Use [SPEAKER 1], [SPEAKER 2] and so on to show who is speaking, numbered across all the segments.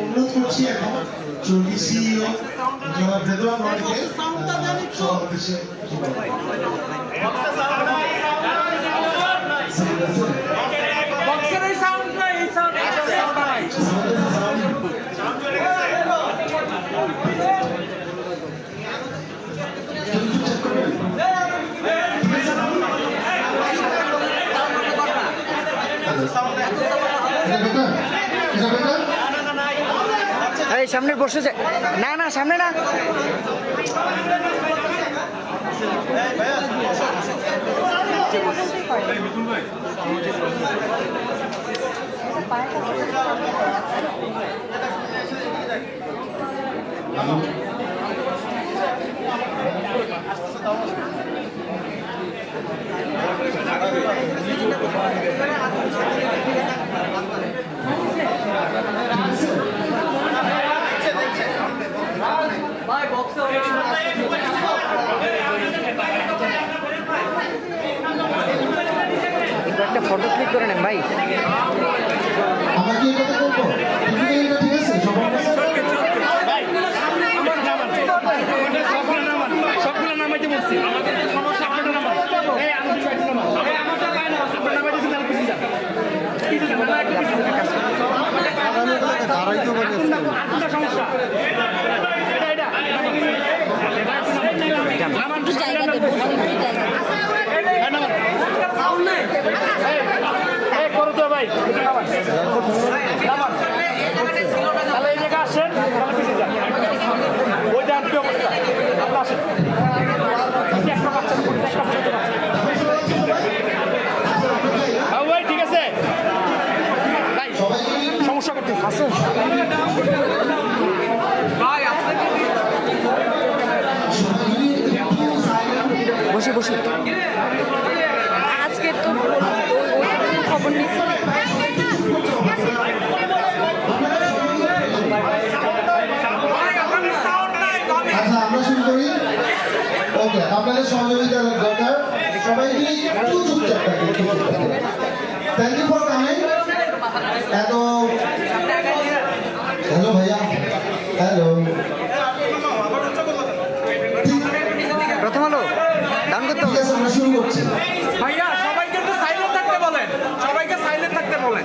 [SPEAKER 1] অনুরোধ করছি এখন চর্বি সিইও জনাব রেদওয়ান ওয়ানিকে সভাপতি
[SPEAKER 2] এই সামনে বসেছে না না সামনে না একটা ফটো ক্লিক করে নেন ভাই।
[SPEAKER 1] আমরা কি এটা করব? এটা ঠিক আছে
[SPEAKER 3] সবগুলো নামাইতে বলছি। আমাদের সমস্যা আপনাদের নামাই। এই আমি কিছু নামাই। এই আমাদের লাইন আছে। আপনারা নামাইতে তাহলে কিছু যান। কিছু যান। আমরা একটা কিছু যান। দাঁড়াইতে পারি না। আপনাদের সমস্যা। এটা। নামান তো জায়গা দেব। এই নামান। সাউন্ড নাই। এই করো তো ভাই। নামান। তাহলে এই জায়গা আসেন, তাহলে কিছু যান। ওই যান কি অবস্থা? আপনারা আসেন। ঠিক আছে ভাই সমস্যা করতে
[SPEAKER 2] বসে বসে আজকে তো খবর নেই।
[SPEAKER 1] আচ্ছা আমরা শুরু করি। ওকে, আপনাদের সহযোগিতা দরকার। সবাই একটু চুপচাপ থাকুন। Thank you for coming. এত হ্যালো ভাইয়া, হ্যালো।
[SPEAKER 2] প্রথম আলো ডাউন করতে
[SPEAKER 1] ঠিক আছে, আমরা শুরু করছি।
[SPEAKER 3] ভাইয়া সবাইকে একটু সাইলেন্ট থাকতে বলেন, সবাইকে সাইলেন্ট থাকতে বলেন।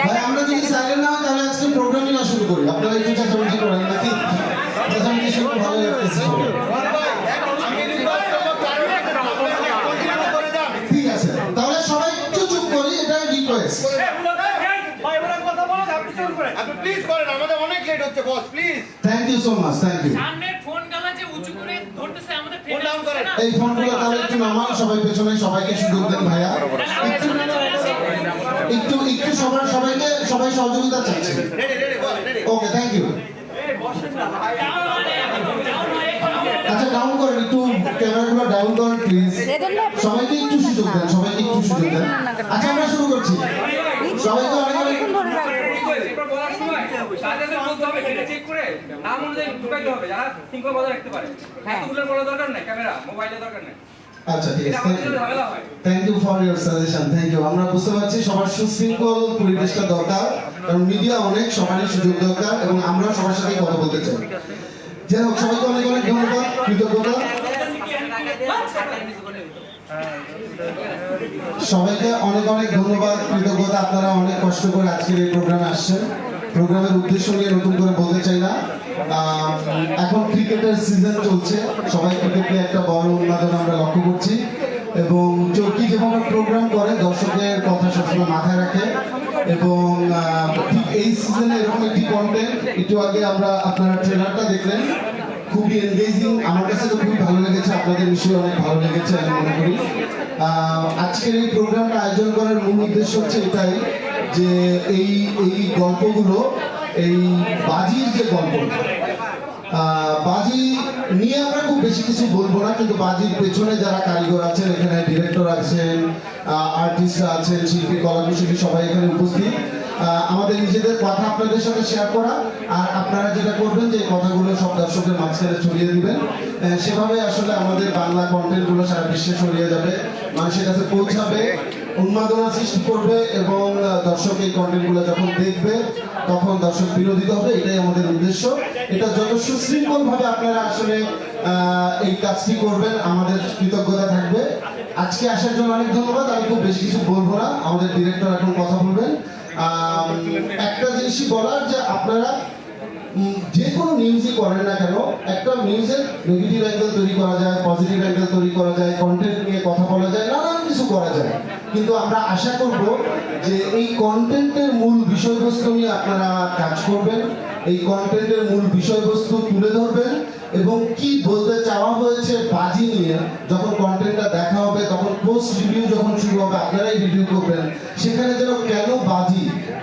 [SPEAKER 1] ভাই আমরা যদি সাইলেন্ট না হয় তাহলে আজকে প্রোগ্রামই না শুরু করি। আপনারা একটু চেঁচামেচি করেন নাকি? চেঁচামেচি শুরু ভালো লাগতেছে। ঠিক আছে, তাহলে সবাই একটু চুপ করি, এটা রিকোয়েস্ট।
[SPEAKER 3] প্লিজ করেন, আমাদের অনেক লেট হচ্ছে boss, please.
[SPEAKER 1] Thank you so much, thank you.
[SPEAKER 4] সামনে ফোন গালা যে উঁচু করে ধরতেছে আমাদের ফোন
[SPEAKER 3] ডাউন করেন।
[SPEAKER 1] এই ফোনগুলো তাহলে একটু নামান, সবাই পেছনে, সবাইকে সুযোগ দেন ভাইয়া। একটু সবাই সহযোগিতা চাচ্ছে। ওকে, থ্যাংক ইউ। আচ্ছা ডাউন করেন, একটু ক্যামেরাগুলো ডাউন করেন প্লিজ। সবাইকে একটু সুযোগ দেন, সবাইকে একটু সুযোগ দেন। আচ্ছা আমরা শুরু করছি। সবাইকে অনেক অনেক
[SPEAKER 3] এবার বলার সময় সাজাতে বলতে হবে, এটা চেক করে নাম অনুযায়ী ঢুকাইতে হবে, যারা শৃঙ্খলা বজায় রাখতে পারে। এতগুলো বলা দরকার নাই, ক্যামেরা মোবাইলের দরকার নাই।
[SPEAKER 1] আচ্ছা ঠিক
[SPEAKER 3] এটা
[SPEAKER 1] আছে,
[SPEAKER 3] আমাদের জন্য ঝামেলা হয়।
[SPEAKER 1] Thank you for your suggestion, thank you. আমরা বুঝতে পারছি সবার সুশৃঙ্খল পরিবেশটা দরকার, কারণ মিডিয়া অনেক, সবারই সুযোগ দরকার এবং আমরা সবার সাথে কথা বলতে চাই। যাই হোক, সবাইকে অনেক অনেক ধন্যবাদ, কৃতজ্ঞতা। সবাইকে অনেক অনেক ধন্যবাদ, কৃতজ্ঞতা। আপনারা অনেক কষ্ট করে আজকের এই প্রোগ্রামে আসছেন। প্রোগ্রামের উদ্দেশ্য নিয়ে নতুন করে বলতে চাই না। এখন ক্রিকেটের সিজন চলছে, সবাই ক্রিকেটকে একটা বড় উন্মাদনা আমরা লক্ষ্য করছি এবং চরকি যেভাবে প্রোগ্রাম করে দর্শকের কথা সবসময় মাথায় রাখে এবং ঠিক এই সিজনে এরকম একটি কন্টেন্ট, একটু আগে আপনারা ট্রেলারটা দেখলেন, খুবই এনগেজিং। আমার কাছে তো খুবই ভালো লেগেছে, আপনাদের নিশ্চয়ই অনেক ভালো লেগেছে আমি মনে করি। আজকের এই প্রোগ্রামটা আয়োজন করার মূল উদ্দেশ্য হচ্ছে এটাই যে এই গল্পগুলো, এই বাজির যে গল্প, বাজি নিয়ে আমরা খুব বেশি কিছু বলবো না, কিন্তু বাজির পেছনে যারা কারিগর আছেন, এখানে ডিরেক্টর আছেন, আর্টিস্টরা আছেন, শিল্পী, কলাকুশলী সবাই এখানে উপস্থিত। আমাদের নিজেদের কথা আপনাদের সাথে শেয়ার করা, আর আপনারা যেটা করবেন যে এই কথাগুলো সব দর্শকের মাঝখানে ছড়িয়ে দিবেন। সেভাবে আসলে আমাদের বাংলা কন্টেন্টগুলো সারা বিশ্বে ছড়িয়ে যাবে, মানুষের কাছে পৌঁছাবে, উন্মাদনা সৃষ্টি করবে, এবং দর্শক এই কন্টেন্টগুলো যখন দেখবে তখন দর্শক বিরোধিত হবে। এটাই আমাদের উদ্দেশ্য। এটা যত সুশৃঙ্খল ভাবে আপনারা আসলে এই কাজটি করবেন, আমাদের কৃতজ্ঞতা থাকবে। আজকে আসার জন্য অনেক ধন্যবাদ। আমি খুব বেশি কিছু বলবো না, আমাদের ডিরেক্টর এখন কথা বলবেন। একটা জিনিসই বলার, যে আপনারা যে কোনো নিউজই করেন না কেন, একটা নিউজের নেগেটিভ অ্যাঙ্গেল তৈরি করা যায়, পজিটিভ অ্যাঙ্গেল তৈরি করা যায়, কন্টেন্ট নিয়ে কথা বলা যায়, নানান কিছু করা যায়। কিন্তু আমরা আশা করব যে এই কন্টেন্টের মূল বিষয়বস্তু নিয়ে আপনারা কাজ করবেন, এই কন্টেন্টের মূল বিষয়বস্তু তুলে ধরবেন, এবং কি বলতে চাওয়া হয়েছে বাজি নিয়ে যখন কন্টেন্টটা দেখা হবে, তখন পোস্ট রিভিউ যখন শুরু হবে, আপনারাই রিভিউ করবেন, সেখানে যেন কেন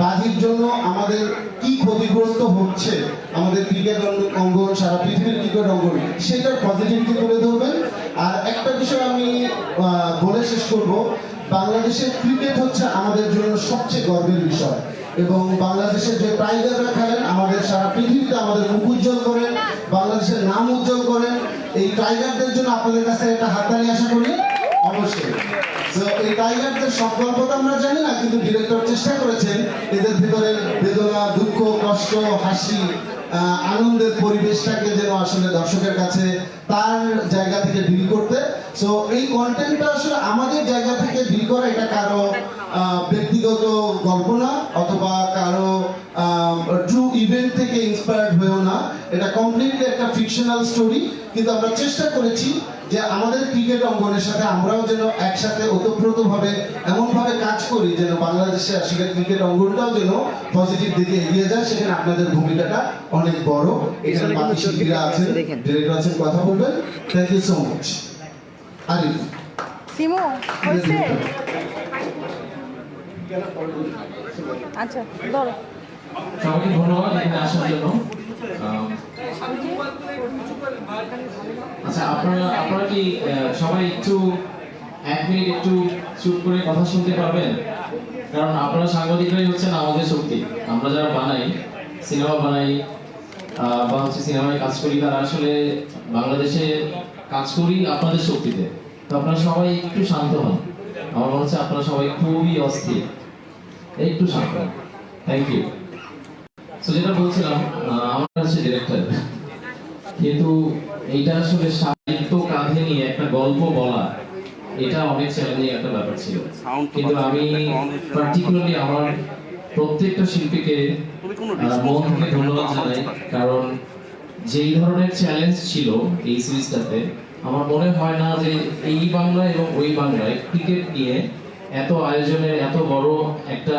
[SPEAKER 1] বাজির জন্য আমাদের কি ক্ষতিগ্রস্ত হচ্ছে আমাদের ক্রিকেট অঙ্গন, সারা পৃথিবীর ক্রিকেট অঙ্গন, সেটার পজিটিভিটি তুলে ধরবেন। আর একটা বিষয় আমি বলে শেষ করব, বাংলাদেশের ক্রিকেট হচ্ছে আমাদের জন্য সবচেয়ে গর্বের বিষয়, এবং বাংলাদেশের যে টাইগাররা খেলেন আমাদের সারা পৃথিবীতে আমাদের মুখ উজ্জ্বল করেন, বাংলাদেশের নাম উজ্জ্বল করেন। এই টাইগারদের জন্য আপনাদের কাছে একটা হাততালি আশা করি অবশ্যই। তো এই টাইগারদের সংকল্পটা আমরা জানি না, কিন্তু ডিরেক্টর চেষ্টা করেছেন এদের ভিতরে বেদনা, দুঃখ, কষ্ট, হাসি, আনন্দের পরিবেশটাকে যেন আসলে দর্শকের কাছে তার জায়গা থেকে ডিল করতে। সো এই কন্টেন্টটা আসলে আমাদের জায়গা থেকে ডিল করা, এটা কারো ব্যক্তিগত গল্প না, অথবা কারো ট্রু ইভেন্ট থেকে ইন্সপায়ার্ড হয়েও না, এটা কমপ্লিটলি একটা ফিকশনাল স্টোরি। কিন্তু আমরা চেষ্টা করেছি যে আমাদের ক্রিকেট অঙ্গনের সাথে আমরাও যেন একসাথে ওতপ্রোতভাবে এমনভাবে কাজ করি যেন বাংলাদেশে আসলে ক্রিকেট অঙ্গনটাও যেন পজিটিভ দিকে এগিয়ে যায়। সেখানে আপনাদের ভূমিকাটা অনেক বড়। এখানে বাকি শিল্পীরা আছেন, ডিরেক্টর আছেন, কথা বলবেন। Thank you so much. Arif
[SPEAKER 5] Simu হয়েছে? আচ্ছা ধরো।
[SPEAKER 6] সবাইকে ধন্যবাদ এখানে আসার জন্য। আচ্ছা, আপনারা কি সবাই একটু 1 মিনিট একটু চুপ করে কথা শুনতে পারবেন? কারণ আপনারা সাংবাদিকরাই হচ্ছেন আমাদের শক্তি। আমরা যারা বানাই, সিনেমা বানাই বা হচ্ছে সিনেমায় কাজ করি, তারা আসলে বাংলাদেশে কাজ করি আপনাদের শক্তিতে। তো আপনারা সবাই একটু শান্ত হন। আমার মনে হচ্ছে আপনারা সবাই খুবই অস্থির, একটু শান্ত। Thank you. তো যেটা বলছিলাম, আমার হচ্ছে ডিরেক্টর, কিন্তু এইটা আসলে সাহিত্য কাঁধে নিয়ে একটা গল্প বলা, এটা অনেক চ্যালেঞ্জিং একটা ব্যাপার ছিল। কিন্তু আমি পার্টিকুলারলি আমার প্রত্যেকটা শিল্পীকে মন থেকে ধন্যবাদ জানাই, কারণ যেই ধরনের চ্যালেঞ্জ ছিল এই সিরিজটাতে, আমার মনে হয় না যে এই বাংলা এবং ওই বাংলায় ক্রিকেট নিয়ে এত আয়োজনের এত বড় একটা